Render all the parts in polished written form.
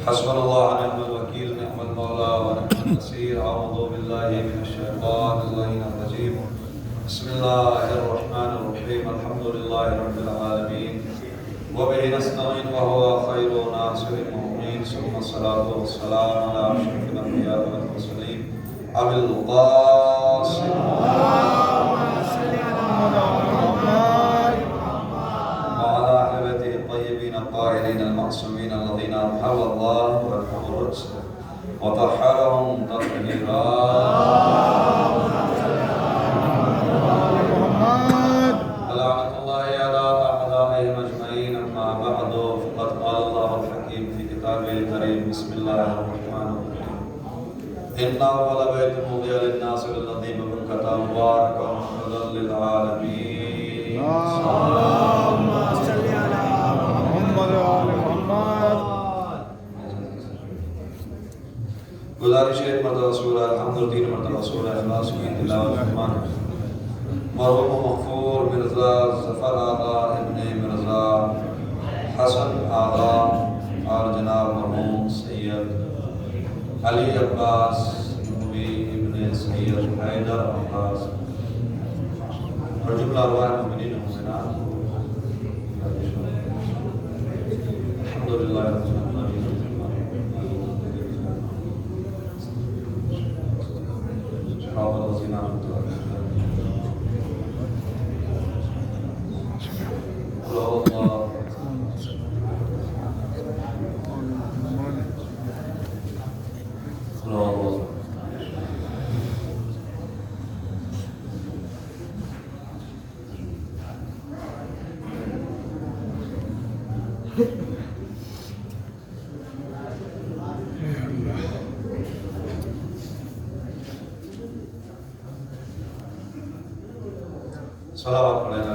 حسبنا الله ونعم الوكيل نعم المولى ونعم النصير. أعوذ بالله من الشيطان اللعين الرجيم. بسم الله الرحمن الرحيم. الحمد لله رب العالمين وبه نستعين وهو خير ناصر المؤمنين. ثم الصلاة والسلام على أشرف الأنبياء والمرسلين أبي القاسم وعلى أهل بيته الطيبين الطاهرين المعصومين الذين أمحوا الله وأرحموا الرجس وطهرهم تطهيرا. لعنة الله على أعدائهم أجمعين. أما بعد فقد قال الله الحكيم في كتابه الكريم. بسم الله الرحمن الرحيم. إن أول بيت وضع للناس الذي ببركة مباركا وهدى للعالمين. اللهم صل على محمد وآل محمد. گزارش ہے ایک مرتبہ سورہ الحمد اور 3 مرتبہ سورہ اخلاص کی تلاوت فرمانا. مرحوم مغفور مرزا ظفر آغا ابن مرزا حسن آغا اور جناب مرحوم سید علی عباس ابن سید حیدر عباس اور جملہ ارواح مومنین و مومنات. الحمدللہ رب العالمین. صلوات پڑھیں گا.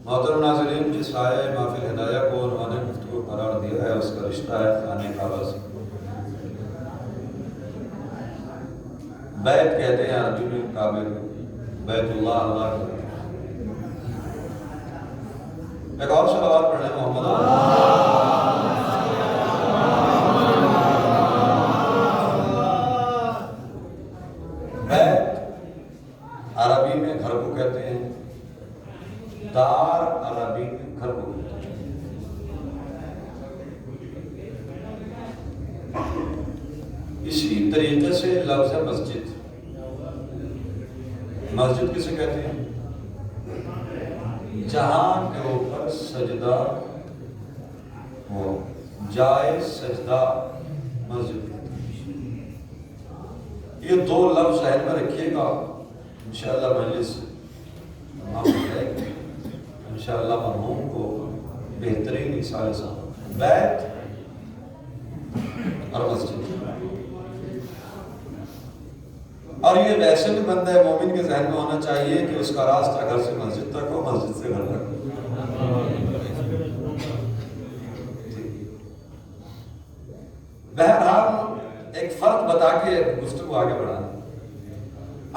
محترم ناظرین، جس آئے محفل ہدایہ کو انہوں نے گفتگو قرار دیا ہے اس کا رشتہ ہے خانہ کعبہ سے. بیت کہتے ہیں عربی میں کعبے کو، بیت اللہ اللہ کا. ایک اور صلوات پڑھیں محمد عربی میں گھر کو کہتے ہیں، دار عربی میں گھر کو کہتے ہیں. اسی طریقے سے لفظ مسجد. مسجد کسے کہتے ہیں؟ جہاں کے اوپر سجدہ ہو، جائے سجدہ مسجد. یہ 2 لفظ ذہن میں رکھیے گا. انشاءاللہ مجلس انشاءاللہ مرحوم کو بہترین ایصال ثواب. بیت اور مسجد. اور یہ ویسے بھی بندہ مومن کے ذہن میں ہونا چاہیے کہ اس کا راستہ گھر سے مسجد تک ہو، مسجد سے گھر تک. بہرحال ایک فرق بتا کے گفتگو آگے بڑھانا.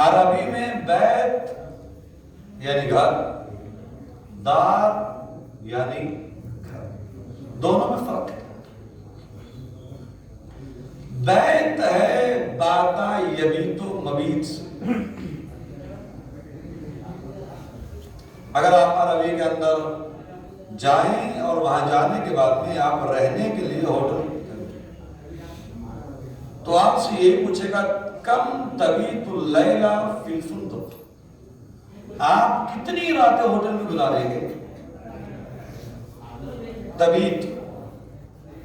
عربی میں بیت یعنی گھر، دار یعنی گھر، دونوں میں فرق ہے. بیت ہے باتا یبیت و مبیت سے. اگر آپ عربی کے اندر جائیں اور وہاں جانے کے بعد میں آپ رہنے کے لیے ہوٹل تو آپ سے یہی پوچھے گا کم تبیت اللیلہ فی الفندق، آپ کتنی راتیں ہوٹل میں گزاریں گے؟ تبیت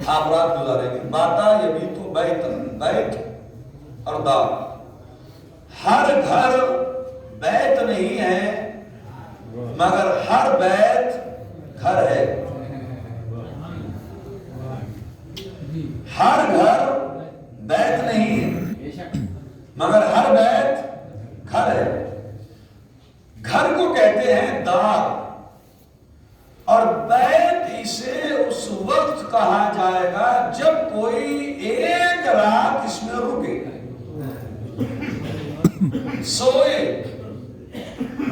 آپ رات گزاریں گے. باتا یبیت بیت، بیت اور دار. ہر گھر بیت نہیں ہے مگر ہر بیت گھر ہے. ہر گھر بیت نہیں ہے مگر ہر بیت گھر ہے. گھر کو کہتے ہیں دار اور بیت اسے اس وقت کہا جائے گا جب کوئی ایک رات اس میں رکے، سوئے،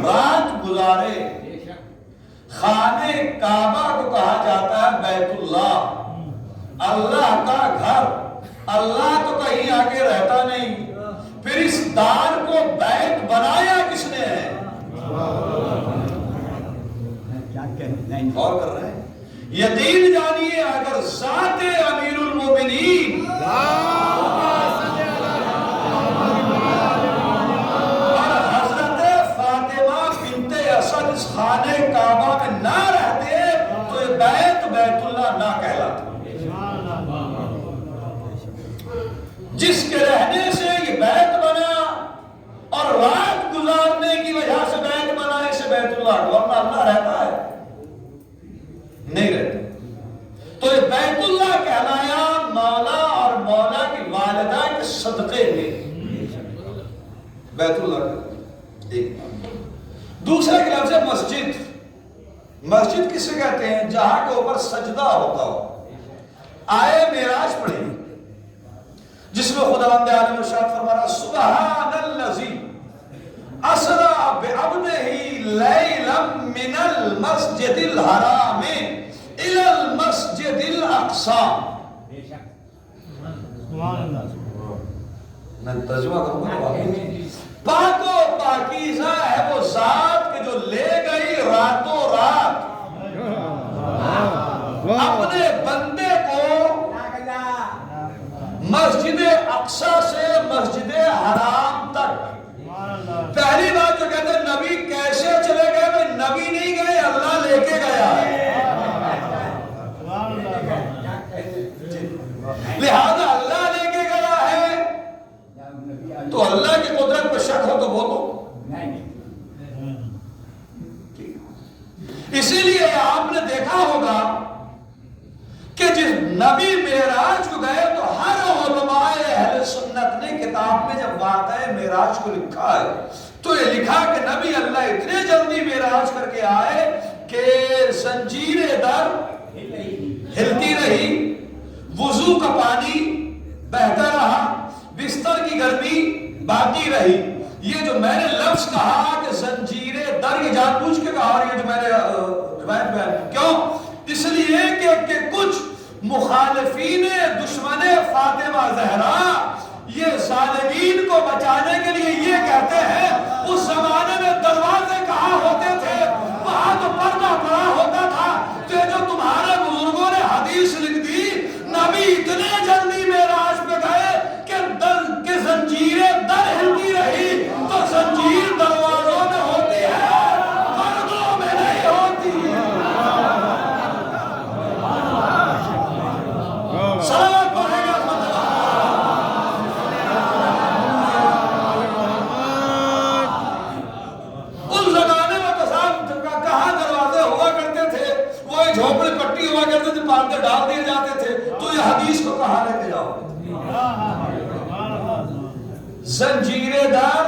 رات گزارے، خانہ کعبہ کو کہا جاتا ہے بیت اللہ، اللہ کا گھر۔ اللہ تو کہیں آگے رہتا نہیں، پھر اس دار کو بیت بنایا کس نے ہے؟ غور کر رہے ہیں؟ یقین جانیے اگر ذات امیر المومنین اور حضرت فاطمہ بنت اسد اس خانہ کعبہ میں نہ رہتے تو یہ بیت اللہ نہ کہلاتا۔ جس کے رہنے سے یہ بیت بنا اور رات گزارنے کی وجہ سے بیت بنا، اسے بیت اللہ، ورنہ اللہ رہتا ہے؟ نہیں رہتا۔ تو یہ بیت اللہ کہلایا مولا اور مولا کی والدہ کے صدقے میں بیت اللہ کا ایک۔ دوسرا کا لفظ ہے مسجد۔ مسجد کسے کہتے ہیں؟ جہاں کے اوپر سجدہ ہوتا ہو۔ آئے معراج پڑھی جس میں خداوند عالم ارشاد فرما رہا سبحان الذی اسری بعبدہ لیلا من المسجد الحرام الی المسجد الاقصی۔ میں ترجمہ کروں گا۔ پاک و پاکیزہ ہے وہ ذات کہ جو لے گئی راتوں رات اپنے بندے کو مسجد اقصی سے مسجد حرام تک۔ پہلی بات جو کہتے ہیں نبی کیسے چلے گئے؟ بھئی نبی نہیں گئے، اللہ لے کے گیا ہے، لہذا اللہ لے کے گیا ہے تو اللہ کی قدرت پہ شک ہو تو بولو۔ اسی لیے آپ نے دیکھا ہوگا کہ جس نبی معراج کو گئے تو ہر علماء اہل سنت نے کتاب میں جب واقعہ معراج کو لکھا ہے تو یہ لکھا کہ نبی اللہ اتنے جلدی معراج کر کے آئے کہ زنجیر در ہلتی رہی، وضو کا پانی بہتا رہا، بستر کی گرمی باقی رہی۔ یہ جو میں نے لفظ کہا کہ زنجیر در، یہ جان بوجھ کے کہا، اور یہ جو میں نے روایت بیان، کیوں؟ اس لیے کہ کچھ مخالفین دشمن فاطمہ زہرا یہ ظالمین کو بچانے کے لیے یہ کہتے ہیں اس زمانے میں دروازے کہاں ہوتے تھے، وہاں تو پردہ پڑا ہوتا تھا۔ تو جو تمہارے بزرگوں نے حدیث لکھ دی نبی اتنے جلدی معراج پہ گئے کہ زنجیریں در ہلتی رہی، تو زنجیر دروازوں میں ہوتی ہے، پردوں میں نہیں ہوتی۔ صلوات پڑھے گا اس زمانے میں تو صاحب کہاں دروازے ہوا کرتے تھے، وہ جھوپڑی پٹی ہوا کرتے تھے، پاندے ڈال دیے جاتے تھے، تو یہ حدیث کو کہاں لے کے جاؤ؟ زنجیریں در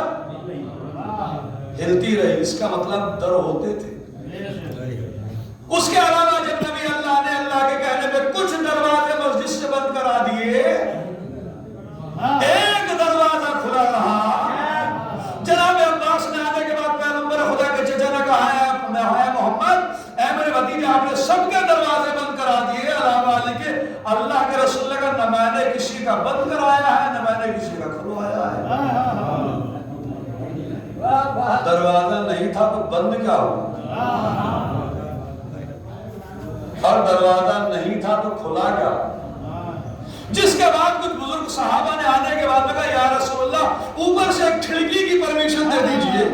ہلتی رہی، اس کا مطلب در ہوتے تھے۔ اس کے علاوہ جب نبی اللہ نے اللہ کے کہنے پہ کچھ دروازے مسجد سے بند کرا دیے، ایک دروازہ کھلا رہا۔ جناب عباس نے آنے کے بعد پیغمبر خدا کے چچا نے کہا ہے محمد، اے میرے بھتیجے، آپ نے سب کے دروازے بند کرا دیے علاوہ علی کے اللہ کے رسول نے کہا نہ میں نے کسی کا بند کرایا ہے نہ میں نے کسی کا کھلوایا ہے۔ دروازہ نہیں تھا تو بند کیا ہوا؟ اور دروازہ نہیں تھا تو کھلا کیا؟ جس کے بعد کچھ بزرگ صحابہ نے آنے کے بعد کہا یا رسول اللہ اوپر سے ایک کھڑکی کی پرمیشن دے دیجئے۔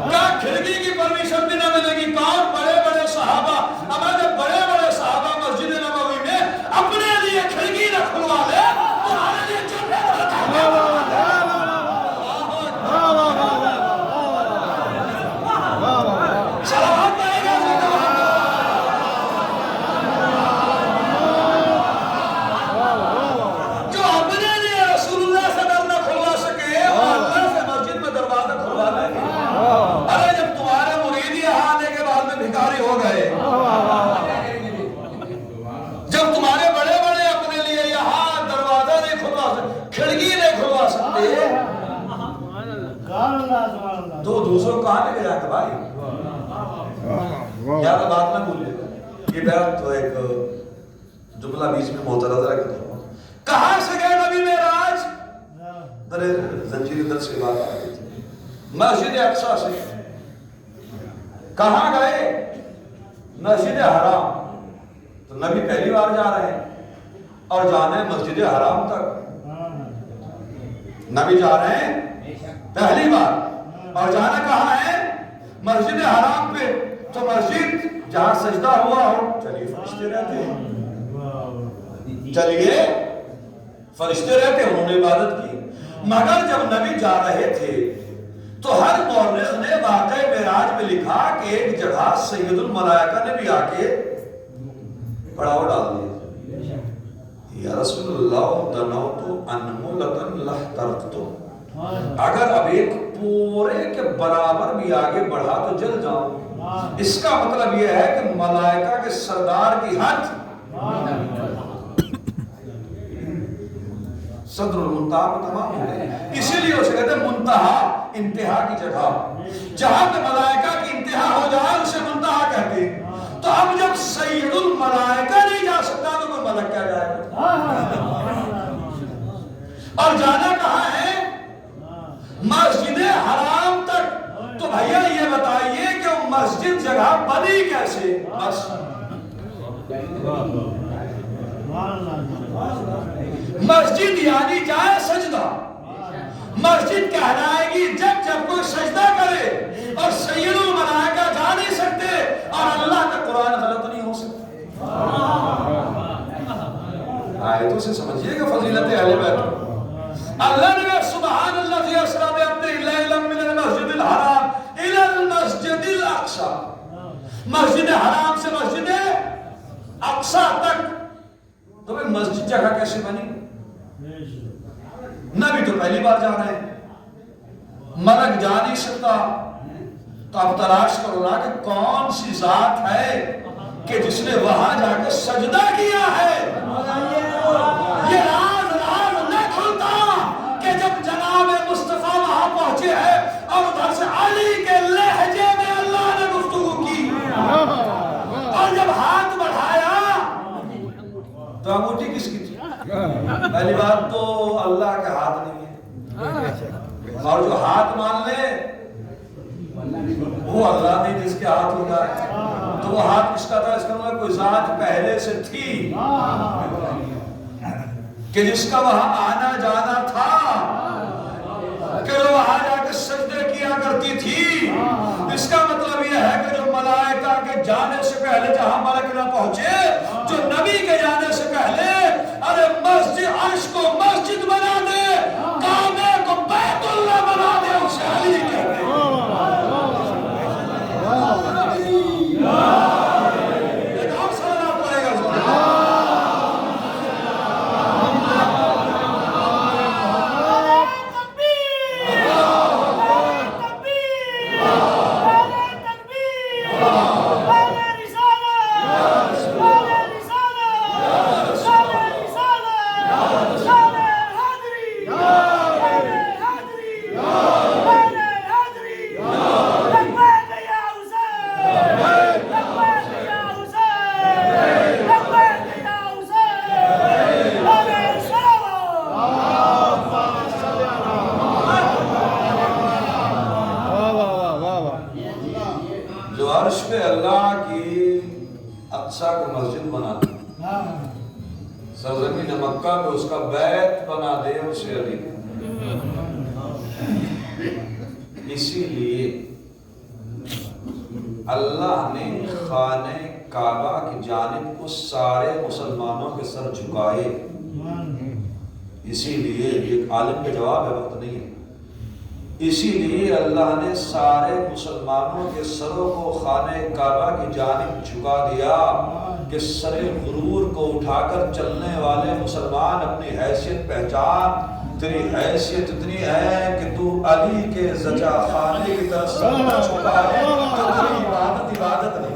کیا کھڑکی کی پرمیشن بھی نہ ملے گی؟ کون؟ بڑے بڑے صحابہ۔ اب جب بڑے بڑے صحابہ مسجد نبوی میں اپنے لیے کھڑکی نہ کھلوا لے تمہارے لیے دوسروں کہاں لے کے جاتے بھائی؟ یاد بات نہ بھولے گا. یہ بیان تو ایک جملہ بیچ میں معترض رکھ دو. کہاں سے گئے نبی معراج؟ درے زنجیر در سے بات آ گئی تھی. مسجد اقصی سے. کہاں گئے؟ مسجد حرام. تو نبی پہلی بار جا رہے ہیں اور جانے مسجد حرام تک. نبی جا رہے ہیں پہلی بار اور جانا کہاں ہے؟ مسجد حرام پہ. تو مسجد جہاں سجدہ ہوا ہو چلیے فرشتے رہتے ہیں. چلیے فرشتے رہتے ہیں. انہوں نے عبادت کی. مگر جب نبی جا رہے تھے تو ہر مورخ نے واقعہ معراج میں لکھا کہ ایک جگہ سید الملائکہ نے بھی آ کے پڑاؤ ڈال دیا. یا رسول اللہ دنوتو انمولتن لحترقتو. اگر اب ایک پورے کے برابر بھی آگے بڑھا تو جل جاؤں. اس کا مطلب یہ ہے کہ ملائکہ کے سردار کی حد صدر المنتہا میں تمام ہو گئے. اسی لیے اسے کہتے ہیں منتہا, انتہا کی جگہ. جہاں پہ ملائکہ کی انتہا ہو جائے اسے منتہا کہتے ہیں. تو اب جب سید الملائکہ نہیں جا سکتا تو کوئی ملک کیا جائے گا؟ اور جانا کہاں ہے؟ مسجد حرام تک. تو بھیا یہ بتائیے کہ وہ مسجد جگہ بنی کیسے؟ بس مسجد یعنی جائے سجدہ. مسجد کہلائے گی جب جب کوئی سجدہ کرے. اور سید الملائکہ جا نہیں سکتے اور اللہ کا قرآن غلط نہیں ہو سکتا. آیتوں سے سمجھئے گا فضیلت اہل بیت. اللہ نے کہا سبحان الذی اسری بعبدہ لیلا من المسجد الحرام الی المسجد الاقصی. مسجد حرام سے مسجد اقصی تک. تو بھئی مسجد جگہ کیسے بنی؟ نبی تو پہلی بار جا رہے ہیں, ملک جا نہیں سکتا. تو اب تلاش کرو نا کہ کون سی ذات ہے کہ جس نے وہاں جا کے سجدہ کیا ہے. یہ راز نہ کھلتا کہ جب جناب مصطفیٰ وہاں پہنچے ہیں اور ادھر سے علی کے لہجے میں اللہ نے گفتگو کی اور جب ہاتھ بڑھایا تو انگوٹھی کس کی تھی؟ پہلی بات تو اللہ کا ہاتھ نہیں ہے. اور جو ہاتھ مان لے وہ اللہ نہیں جس کے ہاتھ ہوگا. تو وہ ہاتھ کس کا تھا؟ اس کا مطلب کوئی ذات پہلے سے تھی کہ جس کا وہاں آنا جانا تھا, کہ جو وہاں جا کے سجدے کیا کرتی تھی. اس کا مطلب یہ ہے کہ جو ملائکہ کے جانے سے پہلے جہاں ملک نہ پہنچے, جو نبی کے جانے سے پہلے ارے مسجد عرش کو مسجد بنا دے, کعبے کو بیت اللہ بنا دے, اسے علی کہتے ہیں. ایک اور سلام پڑے گا. عرش پہ اللہ کی اقصی کو مسجد بنا دے, سرزمین مکہ پہ اس کا بیت بنا دے, اسے علی. اسی لیے اللہ نے خانہ کعبہ کی جانب کو سارے مسلمانوں کے سر جھکائے. اسی لیے ایک عالم کے جواب ہے, وقت نہیں ہے. اسی لیے اللہ نے سارے مسلمانوں کے سروں کو خانہ کعبہ کی جانب جھکا دیا کہ سر غرور کو اٹھا کر چلنے والے مسلمان اپنی حیثیت پہچان. تیری حیثیت اتنی ہے کہ تو علی کے زچا خانے کی طرف سر چھکا ہے تو تیری عبادت نہیں.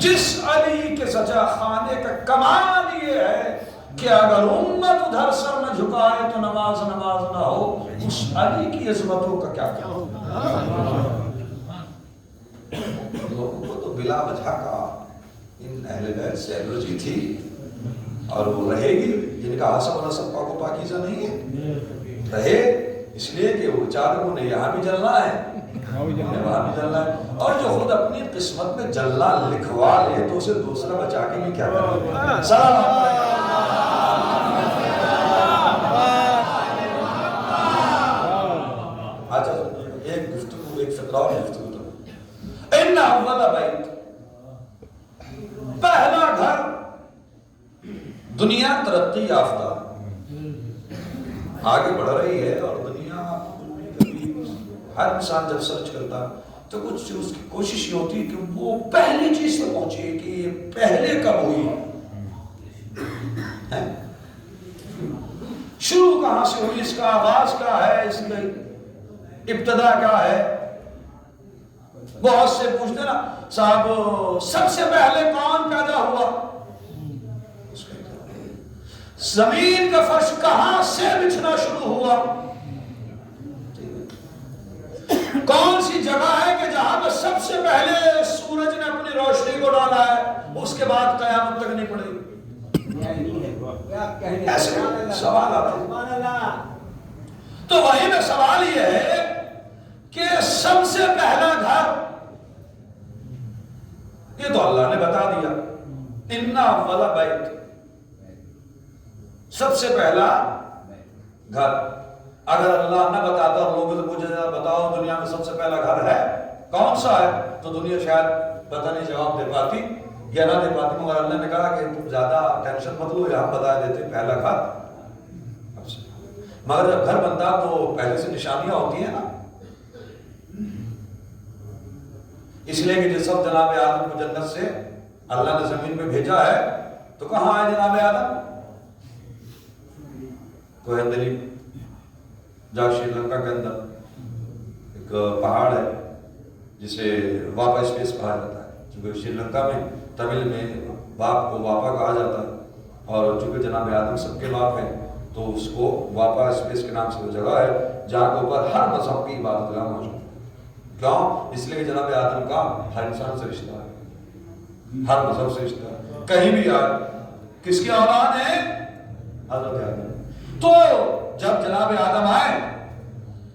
جس علی کے زچا خانے کا کمال یہ ہے کہ اگر امت ادھر سر نہ جھکائے تو نماز نہ ہو. اس علی کی عظمتوں کا کیا کہا؟ لوگوں کو تو بلا وجہ کا ان اہل بیت سے الرجی تھی اور وہ رہے گی، جن کا حسب و نسب پاک و پاکیزہ نہیں ہے رہے، اس لیے کہ وہ چاہتے انہیں یہاں بھی جلنا ہے انہیں وہاں بھی جلنا ہے، اور جو خود اپنی قسمت میں جلنا لکھوا لے تو اسے دوسرا بچا کے بھی کیا کرے؟ سلام اچھا ایک گفتگو، ایک فقرہ اور گفتگو تو ان اول بیت، پہلا گھر دنیا ترقی یافتہ آگے بڑھ رہی ہے، اور دنیا ہر انسان جب سرچ کرتا تو کچھ اس کی کوشش یہ ہوتی ہے کہ وہ پہلی چیز پر پہنچے کہ یہ پہلے کب ہوئی، شروع کہاں سے ہوئی، اس کا آغاز کیا ہے، اس میں ابتدا کیا ہے۔ بہت سے پوچھتے نا صاحب سب سے پہلے کون پیدا ہوا، زمین کا فرش کہاں سے بچھنا شروع ہوا، کون سی جگہ ہے کہ جہاں پر سب سے پہلے سورج نے اپنی روشنی کو ڈالا ہے، اس کے بعد قیامت تک نہیں پڑے گی۔ ایسے سوال آتے ہیں، تو وہی میں سوال یہ ہے کہ سب سے پہلا گھر یہ تو اللہ نے بتا دیا، اِنَّا اول بیت، سب سے پہلا گھر۔ اگر اللہ نہ بتاتا اور لوگوں سے پوچھے بتاؤ دنیا میں سب سے پہلا گھر ہے کون سا ہے، تو دنیا شاید پتہ نہیں جواب دے پاتی یا نہ دے پاتی، مگر اللہ نے کہا کہ تم زیادہ ٹینشن مت لو، یہاں بتا دیتے پہلا گھر۔ مگر جب گھر بنتا تو پہلے سے نشانیاں ہوتی ہیں نا، اس لیے کہ جب جناب آدم کو جنت سے اللہ نے زمین پہ بھیجا ہے تو کہاں آئے جناب آدم؟ کوہ اندری جا شری لنکا کے اندر ایک پہاڑ ہے جسے واپا اسپیس کہا جاتا ہے، چونکہ شری لنکا میں تمل میں باپ کو واپا کہا جاتا ہے، اور چونکہ جناب آدم سب کے باپ ہیں تو اس کو واپا اسپیس کے نام سے وہ جگہ ہے جہاں کے اوپر ہر مذہب کی عبادت گاہ موجود ہے۔ کیوں؟ اس لیے کہ جناب آدم کا ہر انسان سے رشتہ ہے، ہر مذہب سے رشتہ ہے، کہیں بھی آئے کس کی اولاد ہے؟ حضرت آدم۔ تو جب جناب آدم آئے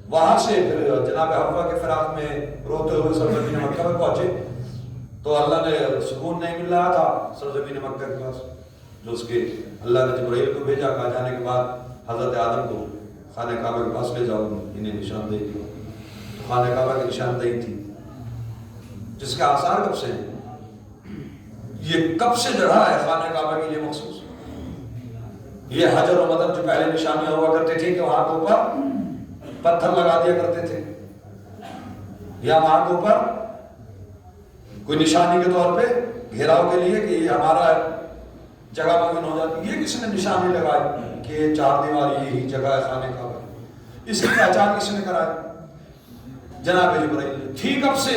وہاں سے پھر جناب حوا کے فراق میں روتے ہوئے سرزمین مکہ میں پہنچے تو اللہ نے سکون نہیں مل رہا تھا سرزمین مکہ کے پاس، جو اس کے اللہ نے جبرائیل کو بھیجا، کہا جانے کے بعد حضرت آدم کو خانہ کعبہ کے پاس لے جاؤ، انہیں نشاندہی کی۔ خانہ کعبہ کی نشاندہی تھی جس کے آثار کب سے ہیں، یہ کب سے جگہ ہے خانہ کعبہ کے لیے مخصوص۔ یہ حجر و مدر جو پہلے نشانیاں ہوا کرتے تھے کہ وہاں کے اوپر پتھر لگا دیا کرتے تھے، یا وہاں کے اوپر کوئی نشانی کے طور پہ گھیراؤ کے لیے کہ یہ ہمارا جگہ ممکن ہو جاتی، یہ کس نے نشانی لگائی کہ چار دیواری یہی جگہ ہے خانہ کعبہ، اس کی پہچان کس نے کرائی؟ جناب جبرائیل۔ تھی کب سے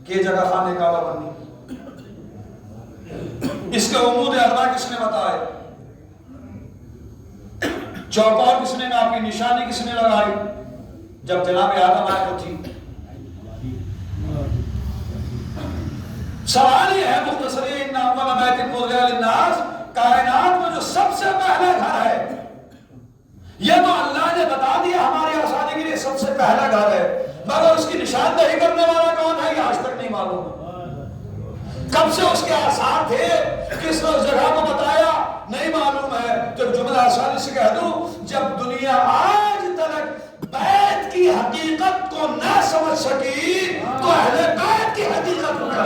کہ یہ جگہ خانہ کعبہ بنی، اس کے عمود اربع کس نے بتائے، چوکور کس نے ناپی، نشانی کس نے لگائی؟ جب جناب آدم آئے تو تھی۔ سوال یہ ہے مختصر، ان اول بیت وضع للناس، کائنات میں جو سب سے پہلا گھر ہے یہ تو اللہ نے بتا دیا ہمارے آسانی کے لیے سب سے پہلا گھر ہے، مگر اس کی نشاندہی کرنے والا کون ہے یہ آج تک نہیں معلوم۔ کب سے اس کے آثار تھے، کس نے اس جگہ کو بتایا نہیں معلوم ہے۔ تو جملہ آسانی سے کہہ دوں، جب دنیا آج تک بیت کی حقیقت کو نہ سمجھ سکی تو اہل بیت کی حقیقت کو کیا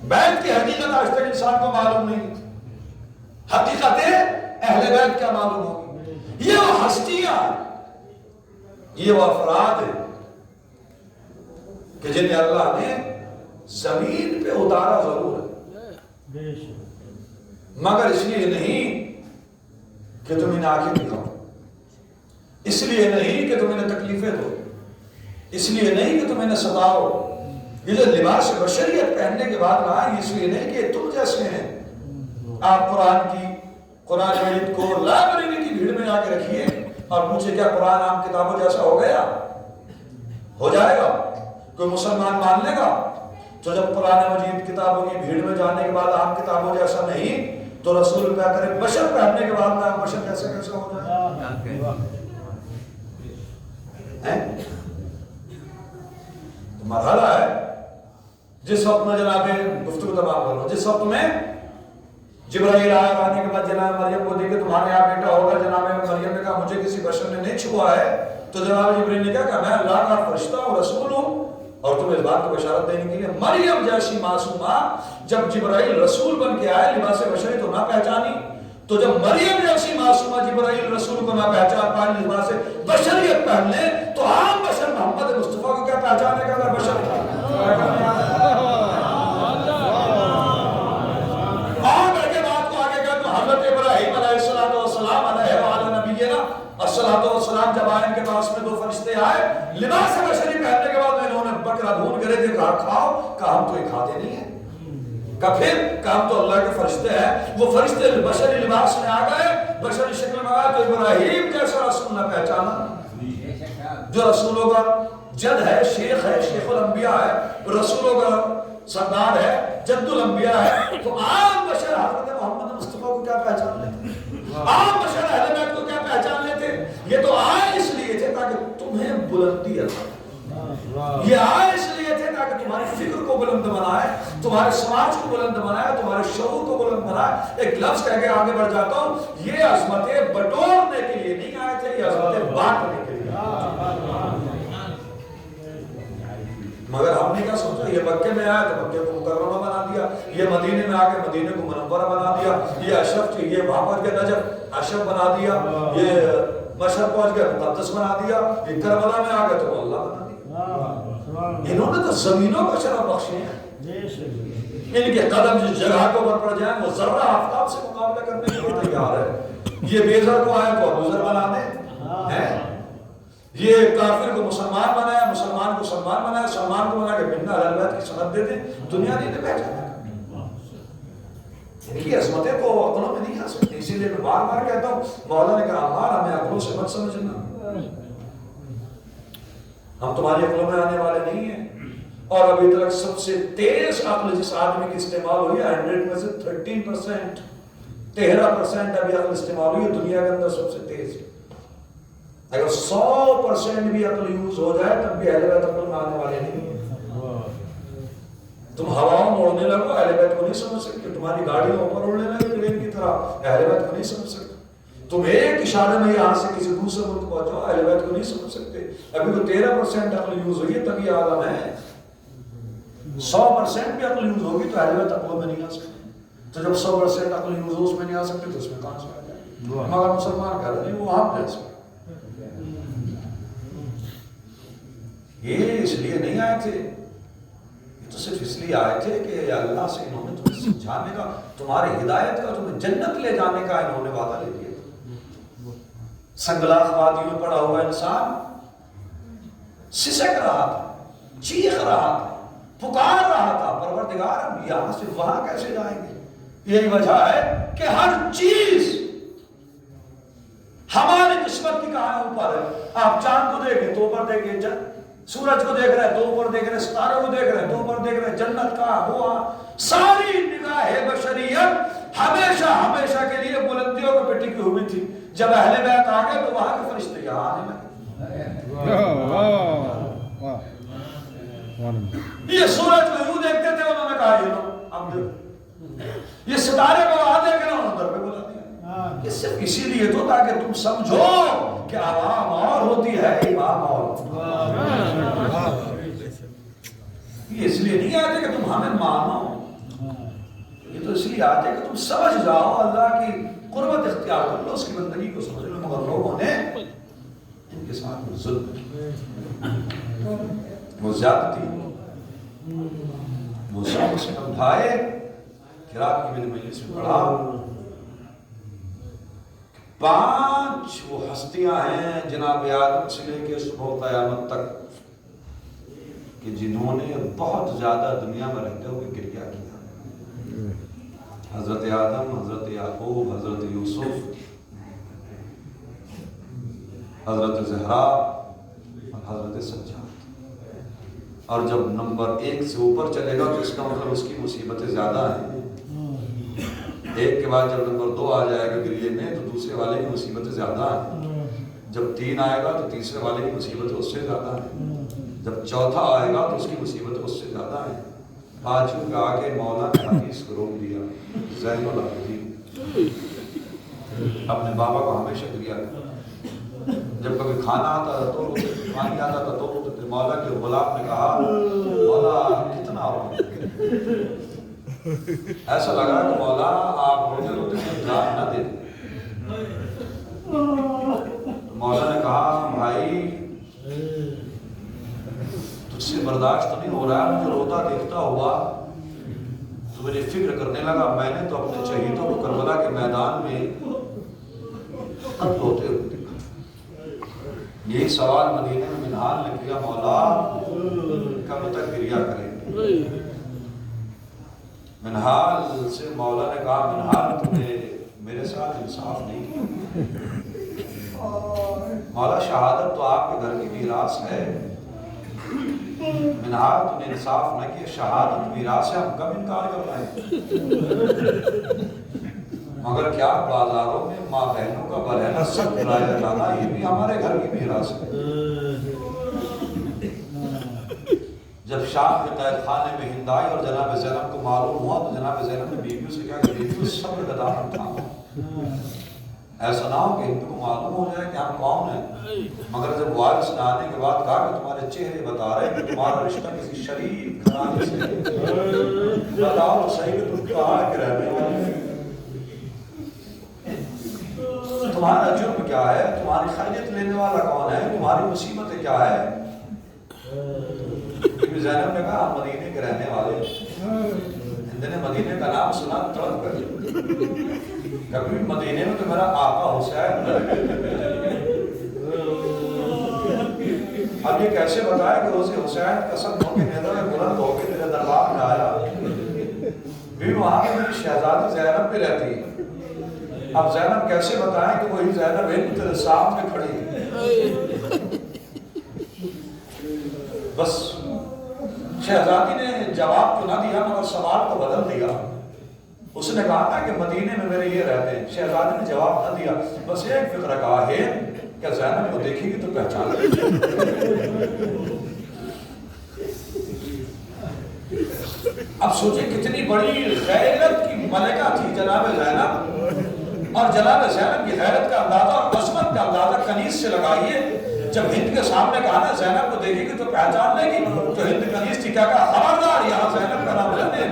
بیت کی حقیقت آج تک انسان کو معلوم نہیں، حقیقت اہل بیت کیا معلوم ہوگی؟ یہ وہ ہستیاں، یہ وہ افراد ہیں کہ جنہیں اللہ نے زمین پہ اتارا ضرور ہے، مگر اس لیے نہیں کہ تم انہیں آنکھیں دکھاؤ، اس لیے نہیں کہ تم انہیں تکلیفیں دو، اس لیے نہیں کہ تم انہیں ستاؤ۔ یہ جو لباس بشریت پہننے کے بعد کہا، اس لیے نہیں کہ تم جیسے ہیں، آپ قرآن مجید کو لائبریری کی بھیڑ میں آ کے رکھیے اور پوچھے کیا قرآن عام کتابوں جیسا ہو گیا؟ ہو جائے گا؟ کوئی مسلمان مان لے گا؟ تو جب قرآن مجید کتابوں کی بھیڑ میں جانے کے بعد عام کتابوں جیسا نہیں تو رسول پہ کرے بشر پہننے کے بعد میں عام بشر جیسے کیسے ہو جائے؟ مرحلہ ہے جس وقت میں جناب گفتگو تمام کرو، جس وقت میں جبرائیل آیا آنے کے بعد جناب مریم کو دیکھے تمہارے یہاں بیٹا ہوگا، جناب مریم نے کہا مجھے کسی بشر نے نہیں چھوا ہے، تو جناب جبرائیل نے کہا میں اللہ کا فرشتہ ہوں، رسول ہوں، اور تمہیں اس بات کو بشارت دینے کے لیے مریم جیسی معصومہ جب جبرائیل رسول بن کے آئے لباس بشری تو نہ پہچانی، تو جب مریم جیسی معصومہ جبرائیل رسول کو نہ پہچان پائے لباس بشریت پہن لے تو عام بشر محمد مصطفیٰ کو کیا پہچانے کا؟ اگر بشر السلام جب آئے ان کے پاس میں دو فرشتے آئے لباس بشری پہننے کے بعد انہوں نے بکرا ڈھونڈ کرے تھے، کہا کھاؤ، کہا ہم تو یہ کھاتے نہیں ہیں، کہا پھر کہا ہم تو اللہ کے فرشتے ہیں۔ وہ فرشتے بشری لباس میں آ گئے، بشری شکل میں آئے تو ابراہیم جیسا رسول نے پہچانا جو رسولوں کا جد ہے، شیخ ہے، شیخ الانبیاء ہے، رسولوں کا سردار ہے، جد الانبیاء ہے، تو عام بشر حضرت محمد مصطفیٰ کو کیا پہچان لیتے؟ عام بشر اہل بیت کو کیا پہچان لیتے؟ یہ تو آئے اس لیے تھے تاکہ تمہیں بلندی عطا، یہ آئے اس لیے تھے تاکہ تمہاری فکر کو بلند بنائے، تمہارے سماج کو بلند بنائے، تمہارے شعور کو بلند بنائے۔ ایک لفظ کہہ کے آگے بڑھ جاتا ہوں، یہ عظمتیں بٹورنے کے لیے نہیں آئے تھے، یہ عظمتیں بانٹنے کے لیے۔ مگر ہم نے کیا سوچا، یہ مکے میں آیا تو مکے کو مکرمہ بنا دیا، یہ مدینے میں آ کے مدینے کو منورہ بنا دیا، یہ اشرف تھی، یہ وہاں پر کے نجف اشرف بنا دیا، یہ مشرق پہنچ گیا مقدس بنا دیا، یہ کربلا میں آ گیا تو اللہ بنا دیا۔ انہوں نے تو زمینوں کو شرف بخشے ہیں، ان کے قدم جس جگہ کو پر پڑ جائیں وہ ذرہ آفتاب سے مقابلہ کرنے کے لیے تیار ہے۔ یہ بیزر کو آئے تو ابوذر بنا دیں، یہ کافر کو مسلمان بنایا، مسلمان کو سلمان بنایا، سلمان کو بنا کے بننا اہل بیت کی سند دے دیں، دنیا نہیں دے پہچانے۔ ان کی عظمتیں تو عقلوں میں نہیں آ سکتی، اسی لیے میں بار بار کہتا ہوں مولا نے کہا عمار ہمیں عقلوں سے مت سمجھنا، ہم تمہاری عقلوں میں آنے والے نہیں ہیں۔ اور ابھی تک سب سے تیز عقل جس آدمی کی استعمال ہوئی ہے 100 میں سے 13%، 13% ابھی عقل استعمال ہوئی ہے دنیا کے اندر سب سے تیز۔ اگر 100% بھی عقل یوز ہو جائے تب بھی اہل بیت عقل میں آنے والے نہیں ہیں۔ تم ہواؤں میں اڑنے لگو اہل بیت کو نہیں سمجھ سکتے، تمہاری گاڑیوں اوپر اڑنے لگے پلین کی طرح اہل بیت کو نہیں سمجھ سکتے، تم ایک اشارے میں یہاں سے کسی دوسرے ملک پہنچاؤ اہل بیت کو نہیں سمجھ سکتے۔ ابھی تو 13% عقل یوز ہوئی ہے تب یہ عالم ہے، 100% بھی عقل یوز ہوگی تو اہل بیت عقلوں میں نہیں آ سکتے، تو جب 100% عقل یوز ہو اس میں نہیں آ سکتے تو اس میں کہاں سے آ جائے؟ مگر مسلمان کہہ رہے ہیں وہ ہم جیسے یہ اس لیے نہیں آئے تھے، یہ تو صرف اس لیے آئے تھے کہ اللہ سے انہوں نے تمہیں سمجھانے کا، تمہاری ہدایت کا، تمہیں جنت لے جانے کا انہوں نے وعدہ لے لیا تھا۔ سنگلاخ وادی میں پڑا ہوا انسان سسک رہا تھا، چیخ رہا تھا، پکار رہا تھا پروردگار ہم یہاں سے وہاں کیسے جائیں گے؟ یہی وجہ ہے کہ ہر چیز ہماری قسمت کی کہاں اوپر ہے۔ آپ چاند کو دیکھیں تو اوپر دیکھیں، سورج کو دیکھ رہے ہیں تو اوپر دیکھ رہے ہیں، ستاروں کو دیکھ رہے ہیں تو اوپر دیکھ رہے ہیں، جنت کا ہوا ساری نگاہ بشریت ہمیشہ ہمیشہ کے لیے بلندیوں کو پٹی کی ہوئی تھی۔ جب اہل بیت آ گئے تو وہاں کے فرشتے یہاں آنے لگے۔ یہ سورج کو یوں دیکھتے تھے، انہوں نے کہا یہ لو اب دیکھو، یہ ستارے کو وہاں دیکھ رہے انہوں نے در پہ بلا دیا۔ یہ صرف اسی لیے تو تاکہ تم سمجھو کہ عوام اور ہوتی ہے امام اور، یہ اس لیے نہیں آتے کہ تم ہمیں مانو، یہ تو اس لیے آتے کہ تم سمجھ جاؤ، اللہ کی قربت اختیار کر لو، اس کی بندگی کو سمجھ لو۔ مگر لوگوں نے ان کے ساتھ میں ظلم، وہ زیادتی، وہ سب سے اٹھائے کہ رات کی میں نے مجلس میں پڑھا 5 وہ ہستیاں ہیں جناب آدم سے لے کے صبح قیامت تک کہ جنہوں نے بہت زیادہ دنیا میں رہتے ہوئے گریہ کیا۔ حضرت آدم، حضرت یعقوب، حضرت یوسف، حضرت زہرا اور حضرت سجاد. اور جب نمبر 1 سے اوپر چلے گا تو اس کا مطلب اس کی مصیبتیں زیادہ ہیں. 1 کے بعد جب نمبر 2 آ جائے گا گریے میں تو دوسرے والے کی مصیبتیں زیادہ ہیں. جب 3 آئے گا تو تیسرے والے کی مصیبتیں اس سے زیادہ ہیں. جب چوتھا آئے گا تو اس کی مصیبتیں اس سے زیادہ ہیں. آج چونکہ آگے مولا نے حدیث کو روک دیا. زین العابدین اپنے بابا کو ہمیشہ کریا کرتا. جب کبھی کھانا آتا تھا تو پانی آتا تھا تو مولا کے غلام نے کہا مولا کتنا ہو. ایسا لگا کہ مولا آپ روتے روتے جان نہ دے. مولا نے کہا بھائی تجھ سے برداشت تو نہیں ہو رہا ہے. مجھے روتا دیکھتا ہوا تو مجھے فکر کرنے لگا میں نے تو اپنے شہیدوں کو کربلا کے میدان میں قتل ہوتے ہوتے دیکھا. یہی سوال مدینہ میں منہال نے کیا مولا کب تک گریا کریں گے. منہال سے مولا نے کہا منہال تم نے میرے ساتھ انصاف نہیں کیا. مولا شہادت تو آپ کے گھر کی میراث ہے. منہال تم نے انصاف نہ کیا. شہادت میراث ہے ہم کب انکار کر پائیں. مگر کیا بازاروں میں ماں بہنوں کا برہنہ سب بلایا جانا یہ بھی ہمارے گھر کی میراث ہے. جب شام کے قید خانے میں ہندائی اور جناب زینب کو معلوم ہوا تو جناب زینب نے بیویوں سے کہا کہ بیویوں صبر کا دامن تھامو. ایسا نہ ہو کہ ہندو کو معلوم ہو جائے کہ ہم کون ہیں. مگر جب وارث نے آنے کے بعد کہا کہ تمہارے چہرے بتا رہے ہیں کہ تمہارا رشتہ کسی شریف گھرانے سے ہے. بتاؤ صحیح کہ تم کہاں کے رہنے والے ہیں. تمہارا جرم کیا ہے. تمہاری خیریت لینے والا کون ہے. تمہاری مصیبتیں کیا ہے. زینب نے کہا ہم مدینے کے رہنے والے. ہند نے مدینے کا نام سنا تڑپ کر کبھی مدینے میں تو میرا آقا حسین. اب یہ کیسے بتایا کہ روز حسین قسم ہو کے نیدر بلند ہو کے میرے دربار میں آیا. بھی وہاں پہ میری شہزادی زینب بھی رہتی. اب زینب کیسے بتائیں کہ وہی زینب ہے تیرے سامنے کھڑی. بس شہزادی نے جواب تو نہ دیا مگر سوال کو بدل دیا. اس نے کہا تھا کہ مدینے میں میرے یہ رہتے ہیں. شہزادی نے جواب نہ دیا بس ایک فکر کہا ہے کہ زینب کو دیکھے گی تو پہچان لے. اب سوچیں کتنی بڑی غیرت کی ملکہ تھی جناب زینب. اور جناب زینب کی غیرت کا اندازہ اور عظمت کا اندازہ کنیز سے لگائیے. جب ہند کے سامنے کہا نا زینب کو دیکھے گی تو پہچان لے گی تو ہند کنیز تھی کیا کہا خبردار یہاں زینب کا نام لینے.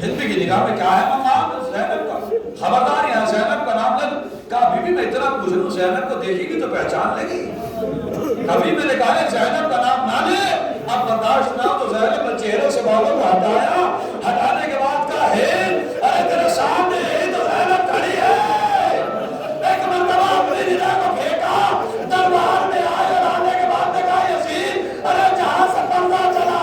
ہند کی نگاہ میں کیا ہے مقام زینب کا. خبردار یہاں زینب کا نام لے. کہا بی بی میں اتنا پوچھ رہا ہوں زینب کو دیکھے گی تو پہچان لے گی. کبھی میں نے کہا زینب کا نام نہ لے. اب برداشت نہ تو زینب نے چہرے سے بالوں کو ہٹایا. ہٹانے کے بعد کہا ہے ارے تیرے سامنے تو زینب کھڑی ہے. ایک مرتبہ اپنی نگاہ کو پھینکا دربار میں آئے. آنے کے بعد نے کہا یزید ارے جہاں سے پردہ چلا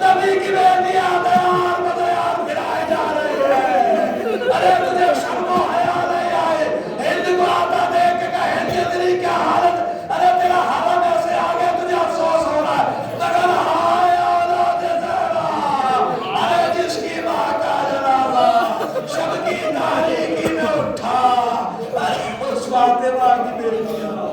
نبی کی بیٹیاں دیار بدیار گرائے جا رہے ہیں. ارے تجھے شرم و حیا نہیں آئے. ہند کو آتا دیکھ کے کہا ہند یہ تیری کیا حالت. ارے تیرا حالت ایسے آگے تجھے افسوس ہو رہا ہے. مگر ہائے اولاد زہرا ارے جس کی ماں کا جنازہ شب کی تاریکی میں اٹھا. ارے اس فاطمہ کی بیٹیاں